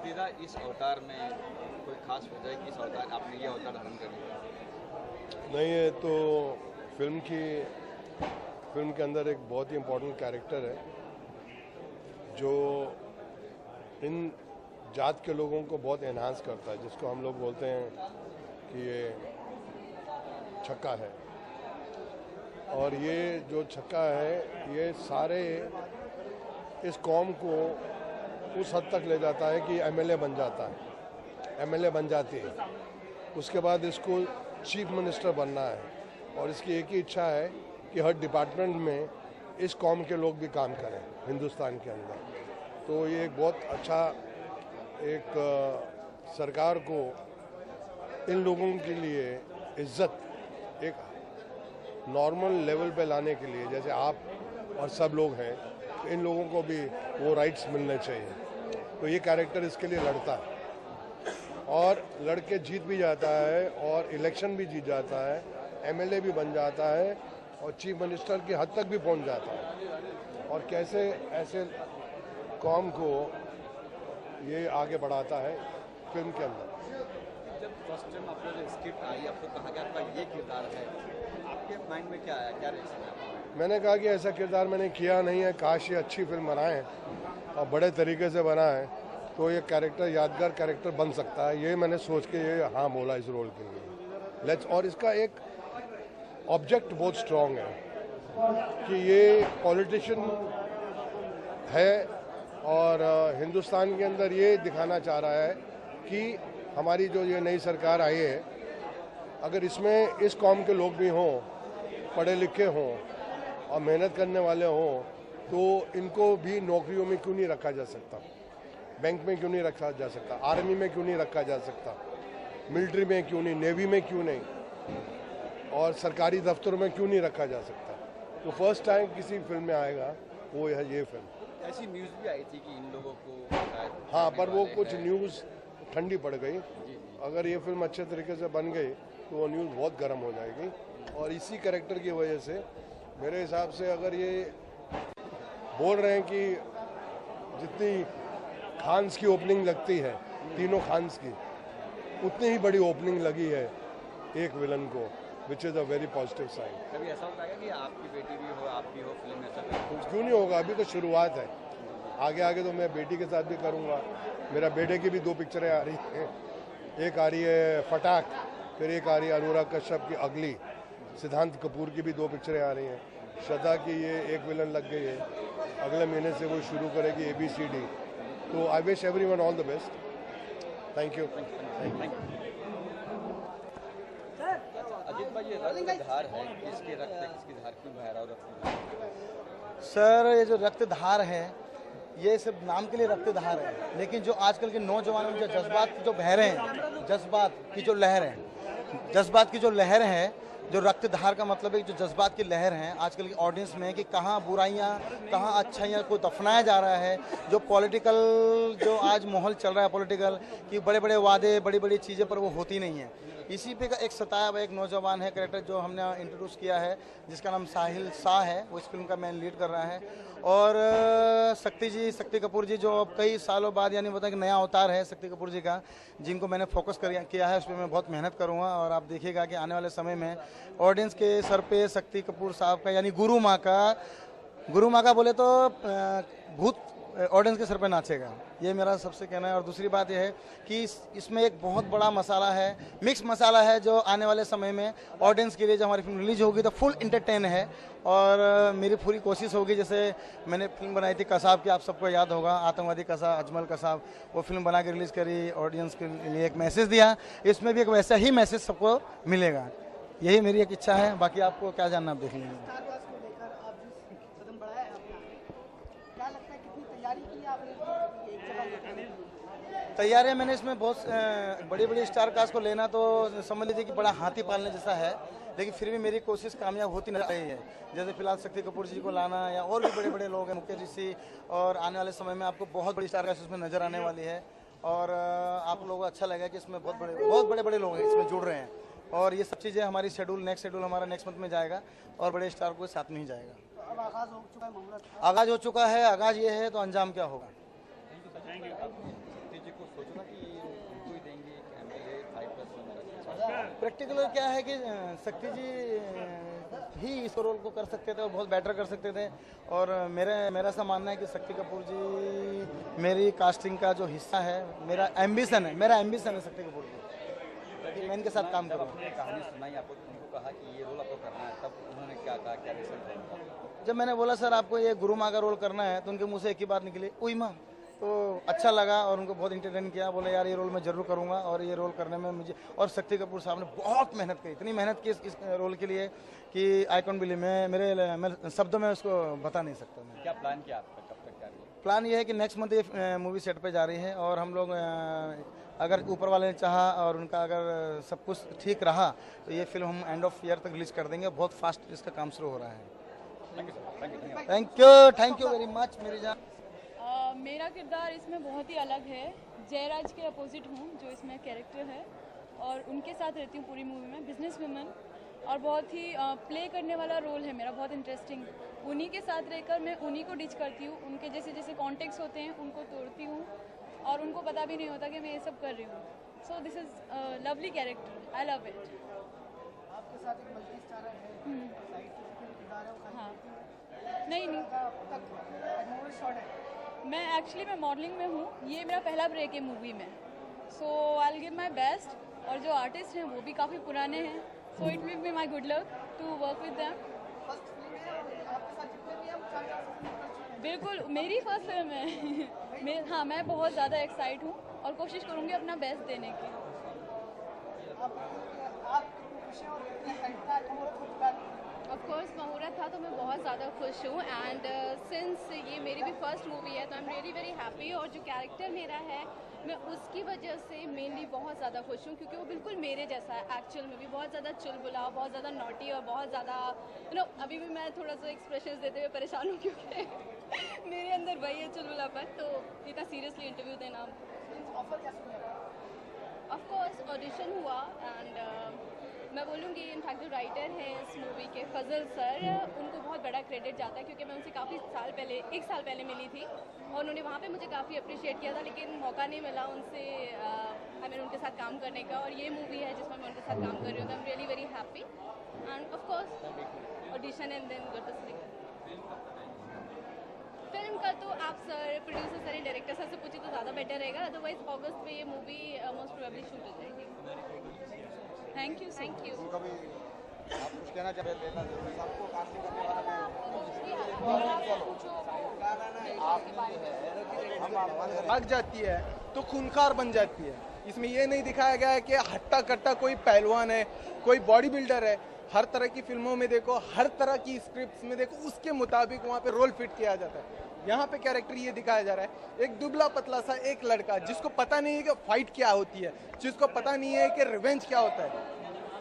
दीदा, इस अवतार में कोई खास वजह है कि इस अवतार आपने ये अवतार धारण कर लिया? नहीं, ये तो फिल्म के अंदर एक बहुत ही इम्पोर्टेंट कैरेक्टर है जो इन जात के लोगों को बहुत एनहांस करता है, जिसको हम लोग बोलते हैं कि ये छक्का है। और ये जो छक्का है ये सारे इस कौम को उस हद तक ले जाता है कि एमएलए बन जाता है, एमएलए बन जाती है। उसके बाद इसको चीफ मिनिस्टर बनना है और इसकी एक ही इच्छा है कि हर डिपार्टमेंट में इस कौम के लोग भी काम करें हिंदुस्तान के अंदर। तो ये एक बहुत अच्छा एक सरकार को इन लोगों के लिए इज्जत एक नॉर्मल लेवल पे लाने के लिए, जैसे आप और सब लोग हैं, तो इन लोगों को भी वो राइट्स मिलने चाहिए। तो ये कैरेक्टर इसके लिए लड़ता है और लड़के जीत भी जाता है और इलेक्शन भी जीत जाता है, एमएलए भी बन जाता है और चीफ मिनिस्टर की हद तक भी पहुंच जाता है। और कैसे ऐसे कौम को ये आगे बढ़ाता है फिल्म के अंदर। जब फर्स्ट टाइम आपको जो स्क्रिप्ट आई, आपको कहा गया आपका ये किरदार है, आपके माइंड में क्या आया, क्या रिएक्शन है आपका? मैंने कहा कि ऐसा किरदार मैंने किया नहीं है, काश ये अच्छी फिल्म बनाएं और बड़े तरीके से बनाएं तो ये कैरेक्टर यादगार कैरेक्टर बन सकता है। ये मैंने सोच के ये हाँ बोला इस रोल के लिए। और इसका एक ऑब्जेक्ट बहुत स्ट्रॉन्ग है कि ये पॉलिटिशियन है और हिंदुस्तान के अंदर ये दिखाना चाह रहा है कि हमारी जो ये नई सरकार आई है, अगर इसमें इस कौम के लोग भी हों, पढ़े लिखे हों और मेहनत करने वाले हों, तो इनको भी नौकरियों में क्यों नहीं रखा जा सकता, बैंक में क्यों नहीं रखा जा सकता, आर्मी में क्यों नहीं रखा जा सकता, मिलिट्री में क्यों नहीं, नेवी में क्यों नहीं और सरकारी दफ्तरों में क्यों नहीं रखा जा सकता। तो फर्स्ट टाइम किसी फिल्म में आएगा वो है ये फिल्म। ऐसी न्यूज़ भी आई थी कि इन लोगों को हाँ, पर वो कुछ न्यूज़ ठंडी पड़ गई। अगर ये फिल्म अच्छे तरीके से बन गई तो वो न्यूज़ बहुत गर्म हो जाएगी। और इसी कैरेक्टर की वजह से मेरे हिसाब से अगर ये बोल रहे हैं कि जितनी खान्स की ओपनिंग लगती है, तीनों खान्स की, उतनी ही बड़ी ओपनिंग लगी है एक विलन को, which is a very positive sign. कभी ऐसा होता है कि आपकी बेटी भी हो, आप भी हो फिल्म में? ऐसा क्यों नहीं होगा, अभी तो शुरुआत है। आगे आगे तो मैं बेटी के साथ भी करूँगा। मेरा बेटे की भी 2 पिक्चरें आ रही हैं। एक आ रही है फटाक, फिर एक आ रही है अनुराग कश्यप की अगली। सिद्धांत कपूर की भी 2 पिक्चरें आ रही हैं। श्रद्धा की ये एक विलन लग गई है, अगले महीने से वो शुरू करेगी ABCD। तो I wish everyone all the best. Thank you. Ajit भाई, ये रक्तधार है, किसके रक्त है, किसकी धार, क्यों बह रहा है रक्तधार? सर, ये जो रक्तधार है ये सिर्फ नाम के लिए रक्तधार है, लेकिन जो आजकल के नौजवानों में जो जज्बात जो बह रहे हैं, जज्बात की जो लहर है, जो रक्तधार का मतलब है जो जज्बात की लहर है आजकल की ऑडियंस में, कि कहाँ बुराइयाँ कहाँ अच्छाइयाँ को दफनाया जा रहा है। जो पॉलिटिकल जो आज माहौल चल रहा है पॉलिटिकल, कि बड़े बड़े वादे, बड़ी बड़ी चीज़ें पर वो होती नहीं है। इसी पे का एक सताया हुआ एक नौजवान है कैरेक्टर जो हमने इंट्रोड्यूस किया है, जिसका नाम साहिल शाह है। वो इस फिल्म का मैन लीड कर रहा है। और शक्ति कपूर जी, जो अब कई सालों बाद, यानी बताया कि नया अवतार है शक्ति कपूर जी का, जिनको मैंने फोकस किया है, उस पर मैं बहुत मेहनत करूँगा। और आप देखिएगा कि आने वाले समय में ऑडियंस के सर पे शक्ति कपूर साहब का, यानी गुरु माँ का बोले तो भूत ऑडियंस के सर पे नाचेगा। ये मेरा सबसे कहना है। और दूसरी बात यह है कि इसमें एक बहुत बड़ा मसाला है, मिक्स मसाला है, जो आने वाले समय में ऑडियंस के लिए जब हमारी फिल्म रिलीज होगी तो फुल इंटरटेन है। और मेरी पूरी कोशिश होगी, जैसे मैंने फिल्म बनाई थी कसाब की, आप सबको याद होगा, आतंकवादी कसाब, अजमल कसाब, वो फिल्म बना के रिलीज़ करी, ऑडियंस के लिए एक मैसेज दिया। इसमें भी एक वैसा ही मैसेज सबको मिलेगा, यही मेरी एक इच्छा है। बाकी आपको क्या जानना, आप देख लीजिए। तैयारियां मैंने इसमें बहुत बड़ी बड़ी स्टार कास्ट को लेना तो समझ लीजिए कि बड़ा हाथी पालने जैसा है, लेकिन फिर भी मेरी कोशिश कामयाब होती नजर रही है। जैसे फिलहाल शक्ति कपूर जी को लाना, या और भी बड़े बड़े लोग हैं, मुकेश ऋषि, और आने वाले समय में आपको बहुत बड़ी स्टार कास्ट इसमें नजर आने वाली है। और आप लोगों को अच्छा लगेगा कि इसमें बहुत बड़े बड़े लोग हैं इसमें जुड़ रहे हैं। और ये सब चीज़ें हमारी नेक्स्ट शेड्यूल हमारा नेक्स्ट मंथ में जाएगा और बड़े स्टार को साथ में ही जाएगा। आगाज हो चुका है, आगाज ये है तो अंजाम क्या होगा। शक्ति जी को सोचना कि उनको ही देंगे MLA 5+1। प्रैक्टिकल क्या है कि शक्ति जी ही इस रोल को कर सकते थे और बहुत बेटर कर सकते थे। और मेरा ऐसा मानना है कि शक्ति कपूर जी मेरी कास्टिंग का जो हिस्सा है, मेरा एम्बिशन है शक्ति कपूर जी कि मैं इनके साथ काम करूँ। कहानी सुनाई आपको, उनको कहा कि ये रोल आपको करना है, तब उन्होंने क्या कहा, क्या रिजल्ट है उनका? जब मैंने बोला सर आपको ये गुरु माँ का रोल करना है तो उनके मुंह से एक ही बात निकली, उई माँ। तो अच्छा लगा और उनको बहुत इंटरटेन किया। बोले यार ये रोल मैं जरूर करूंगा और ये रोल करने में मुझे, और शक्ति कपूर साहब ने बहुत मेहनत की, इतनी मेहनत की इस रोल के लिए कि आई कॉन्ट बिलीव, मैं शब्दों में उसको बता नहीं सकता। मैं क्या प्लान किया आपका, कब तक क्या है? प्लान ये है कि नेक्स्ट मंथ ये मूवी सेट पे जा रही है और हम लोग अगर ऊपर वाले ने चाहा और उनका अगर सब कुछ ठीक रहा तो ये फिल्म हम एंड ऑफ ईयर तक रिलीज कर देंगे। बहुत फास्ट इसका काम शुरू हो रहा है। थैंक यू वेरी मच मेरी जान। मेरा किरदार इसमें बहुत ही अलग है। जयराज के अपोजिट हूँ जो इसमें कैरेक्टर है, और उनके साथ रहती हूँ पूरी मूवी में, बिजनेस वुमन, और बहुत ही प्ले करने वाला रोल है मेरा, बहुत इंटरेस्टिंग। उन्हीं के साथ रहकर मैं उन्हीं को डीच करती हूँ, उनके जैसे जैसे कॉन्टेक्ट्स होते हैं उनको तोड़ती हूँ और उनको पता भी नहीं होता कि मैं ये सब कर रही हूँ। So this is lovely character, I love it. आपके साथ एक मल्टी स्टारर है, साइड के किरदार है वो हाँ, नहीं शॉट है। मैं एक्चुअली मॉडलिंग में हूँ, ये मेरा पहला ब्रेक है मूवी में। So I will give my best, और जो आर्टिस्ट हैं वो भी काफ़ी पुराने हैं, so it will be my good luck to work with them. First film है, आपके साथ जितने भी हम 4 फिल्म कर चुके हैं। बिल्कुल मेरी फर्स्ट फिल्म है। हाँ, मैं बहुत ज़्यादा एक्साइट हूँ और कोशिश करूँगी अपना बेस्ट देने की। आप खुश हैं और कितने एक्साइटेड हैं? मुहूर्त हो चुका है। ऑफ कोर्स मुहूर्त था तो मैं बहुत ज़्यादा खुश हूँ, एंड सिंस ये मेरी भी फर्स्ट मूवी है तो I am really very happy. और जो कैरेक्टर मेरा है मैं उसकी वजह से मेनली बहुत ज़्यादा खुश हूँ, क्योंकि वो बिल्कुल मेरे जैसा है एक्चुअल में भी। बहुत ज़्यादा चुलबुला, बहुत ज़्यादा नॉटी और बहुत ज़्यादा अभी भी मैं थोड़ा सा एक्सप्रेशन देते हुए परेशान हूँ क्योंकि मेरे अंदर वही है चुलबुलापन। तो इतना सीरियसली इंटरव्यू देना। ऑफर कैसे मिला? ऑफ कोर्स ऑडिशन हुआ, एंड मैं बोलूँगी इनफैक्ट जो राइटर हैं इस मूवी के, फजल सर, उनको बहुत बड़ा क्रेडिट जाता है, क्योंकि मैं उनसे काफ़ी साल पहले, 1 साल पहले मिली थी और उन्होंने वहाँ पे मुझे काफ़ी अप्रिशिएट किया था, लेकिन मौका नहीं मिला उनसे उनके साथ काम करने का। और ये मूवी है जिसमें मैं उनके साथ काम कर रही हूँ, तो I am really very happy. And of course audition and then got the select. Film का तो आप sir, producer sir, director sir से पूछे तो ज़्यादा बेटर रहेगा, अदरवाइज अगस्त में ये मूवी मोस्ट प्रोबेबली शूट हो जाएगी। Thank you. कभी आप कुछ कहना चाहते हैं? देना जरूरी सबको कास्टिंग करने वाला भाग जाती है तो खूंखार बन जाती है। इसमें ये नहीं दिखाया गया है कि हट्टा कट्टा कोई पहलवान है, कोई बॉडी बिल्डर है। हर तरह की फिल्मों में देखो, हर तरह की स्क्रिप्ट्स में देखो, उसके मुताबिक वहाँ पे रोल फिट किया जाता है। यहाँ पे कैरेक्टर ये दिखाया जा रहा है, एक दुबला पतला सा एक लड़का जिसको पता नहीं है कि फाइट क्या होती है, जिसको पता नहीं है कि रिवेंज क्या होता है,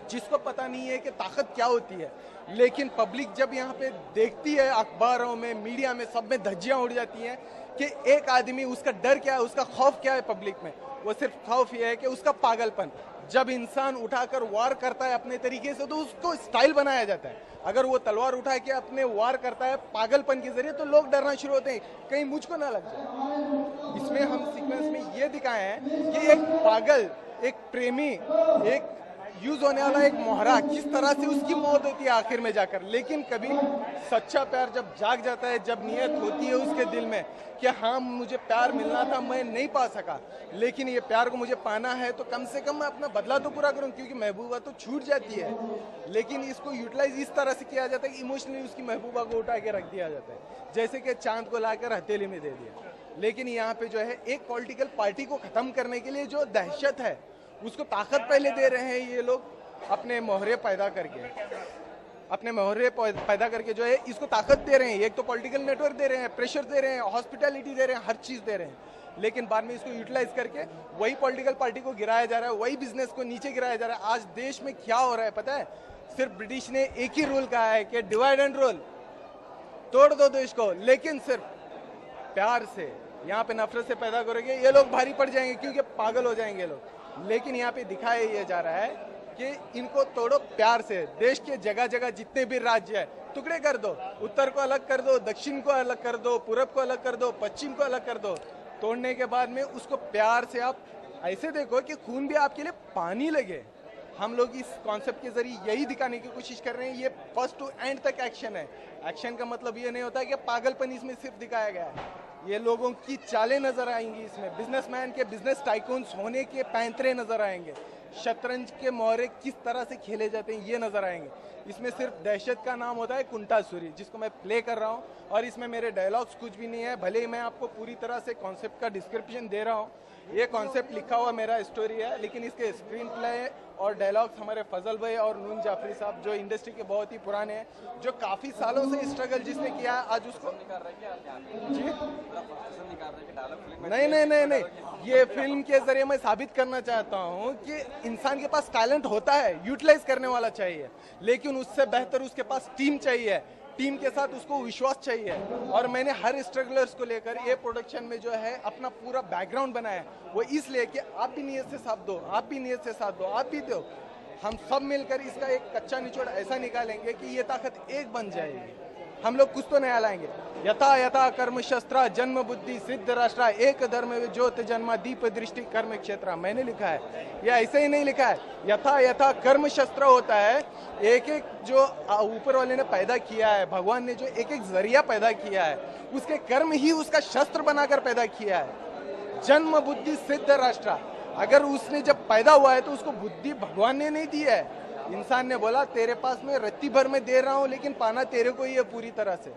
जिसको पता नहीं है कि ताकत क्या होती है। लेकिन पब्लिक जब यहाँ पे देखती है, अखबारों में, मीडिया में, सब में धज्जियाँ उड़ जाती हैं कि एक आदमी, उसका डर क्या है, उसका खौफ क्या है पब्लिक में। वो सिर्फ खौफ ये है कि उसका पागलपन। जब इंसान उठाकर वार करता है अपने तरीके से तो उसको स्टाइल बनाया जाता है। अगर वो तलवार उठा के अपने वार करता है पागलपन के जरिए तो लोग डरना शुरू होते हैं, कहीं मुझको ना लग जाए। इसमें हम सीक्वेंस में ये दिखाए हैं कि एक पागल, एक प्रेमी, एक यूज होने वाला एक मोहरा, किस तरह से उसकी मौत होती है आखिर में जाकर। लेकिन कभी सच्चा प्यार जब जाग जाता है, जब नियत होती है उसके दिल में कि हाँ मुझे प्यार मिलना था, मैं नहीं पा सका, लेकिन ये प्यार को मुझे पाना है तो कम से कम मैं अपना बदला तो पूरा करूं, क्योंकि महबूबा तो छूट जाती है। लेकिन इसको यूटिलाइज इस तरह से किया जाता है कि इमोशनली उसकी महबूबा को उठा के रख दिया जाता है, जैसे कि चांद को लाकर हथेली में दे दिया। लेकिन यहाँ पे जो है एक पॉलिटिकल पार्टी को खत्म करने के लिए जो दहशत है, उसको ताकत पहले दे रहे हैं ये लोग अपने मोहरे पैदा करके जो है इसको ताकत दे रहे हैं। एक तो पॉलिटिकल नेटवर्क दे रहे हैं, प्रेशर दे रहे हैं, हॉस्पिटैलिटी दे रहे हैं, हर चीज दे रहे हैं। लेकिन बाद में इसको यूटिलाइज करके वही पॉलिटिकल पार्टी को गिराया जा रहा है, वही बिजनेस को नीचे गिराया जा रहा है। आज देश में क्या हो रहा है पता है? सिर्फ ब्रिटिश ने एक ही रूल कहा है कि डिवाइड एंड रूल, तोड़ दो देश को, लेकिन सिर्फ प्यार से। यहाँ पे नफरत से पैदा करोगे ये लोग भारी पड़ जाएंगे, क्योंकि पागल हो जाएंगे लोग। लेकिन यहाँ पे दिखाया ये जा रहा है कि इनको तोड़ो प्यार से। देश के जगह जगह जितने भी राज्य है टुकड़े कर दो, उत्तर को अलग कर दो, दक्षिण को अलग कर दो, पूरब को अलग कर दो, पश्चिम को अलग कर दो। तोड़ने के बाद में उसको प्यार से आप ऐसे देखो कि खून भी आपके लिए पानी लगे। हम लोग इस कॉन्सेप्ट के जरिए यही दिखाने की कोशिश कर रहे हैं। ये फर्स्ट टू एंड तक एक्शन है। एक्शन का मतलब ये नहीं होता कि पागलपन इसमें सिर्फ दिखाया गया है। ये लोगों की चालें नजर आएंगी इसमें, बिजनेसमैन के बिजनेस टाइकून्स होने के पैंतरे नजर आएंगे, शतरंज के मोहरे किस तरह से खेले जाते हैं ये नजर आएंगे। इसमें सिर्फ दहशत का नाम होता है कुंटासुरी, जिसको मैं प्ले कर रहा हूँ, और इसमें मेरे डायलॉग्स कुछ भी नहीं है। भले ही मैं आपको पूरी तरह से कॉन्सेप्ट का डिस्क्रिप्शन दे रहा हूँ, ये कॉन्सेप्ट लिखा हुआ मेरा स्टोरी है, लेकिन इसके स्क्रीन प्ले और डायलॉग्स हमारे फजल भाई और नून जाफरी साहब, जो इंडस्ट्री के बहुत ही पुराने हैं, जो काफी सालों से स्ट्रगल जिसने किया है, आज उसको जी नहीं, ये फिल्म के जरिए मैं साबित करना चाहता हूँ कि इंसान के पास टैलेंट होता है, यूटिलाइज करने वाला चाहिए, लेकिन उससे बेहतर उसके पास टीम चाहिए, टीम के साथ उसको विश्वास चाहिए। और मैंने हर स्ट्रगलर्स को लेकर ये प्रोडक्शन में जो है अपना पूरा बैकग्राउंड बनाया है, वो इसलिए कि आप भी नियत से साथ दो, आप भी नियत से साथ दो, आप भी दो, हम सब मिलकर इसका एक कच्चा निचोड़ ऐसा निकालेंगे कि ये ताकत एक बन जाएगी। हम लोग कुछ तो नया लाएंगे। यथा यथा कर्म शस्त्र जन्म बुद्धि सिद्ध राष्ट्र एक धर्म ज्योत जन्मा दीप दृष्टि कर्म क्षेत्र, मैंने लिखा है, ये ऐसे ही नहीं लिखा है। यथा यथा कर्म शस्त्र होता है, एक एक जो ऊपर वाले ने पैदा किया है, भगवान ने जो एक एक जरिया पैदा किया है, उसके कर्म ही उसका शस्त्र बनाकर पैदा किया है। जन्म बुद्धि सिद्ध राष्ट्र, अगर उसने जब पैदा हुआ है तो उसको बुद्धि भगवान ने नहीं दी है, इंसान ने बोला तेरे पास में रत्ती भर में दे रहा हूं, लेकिन पाना तेरे को ही है पूरी तरह से।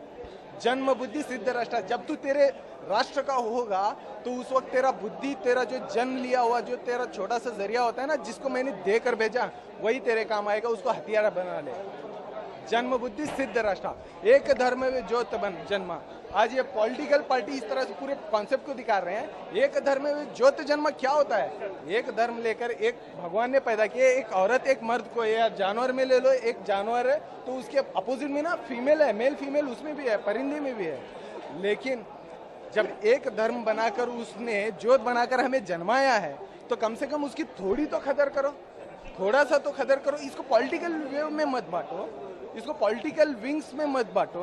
जन्म बुद्धि सिद्ध राष्ट्र, जब तू तेरे राष्ट्र का होगा तो उस वक्त तेरा बुद्धि, तेरा जो जन्म लिया हुआ जो तेरा छोटा सा जरिया होता है ना, जिसको मैंने देकर भेजा, वही तेरे काम आएगा, उसको हथियार बना ले। जन्म बुद्धि सिद्ध राष्ट्र एक धर्म में ज्योत बन जन्मा। आज ये पॉलिटिकल पार्टी इस तरह से पूरे कॉन्सेप्ट को दिखा रहे हैं। एक धर्म में ज्योत जन्म क्या होता है? एक धर्म लेकर एक भगवान ने पैदा किया, एक औरत एक मर्द को, या जानवर में ले लो, एक जानवर है तो उसके अपोजिट में ना फीमेल है, मेल फीमेल उसमें भी है, परिंदे में भी है। लेकिन जब एक धर्म बनाकर उसने ज्योत बनाकर हमें जन्माया है, तो कम से कम उसकी थोड़ी तो कदर करो, थोड़ा सा तो कदर करो। इसको पॉलिटिकल वे में मत बांटो, इसको पॉलिटिकल विंग्स में मत बांटो।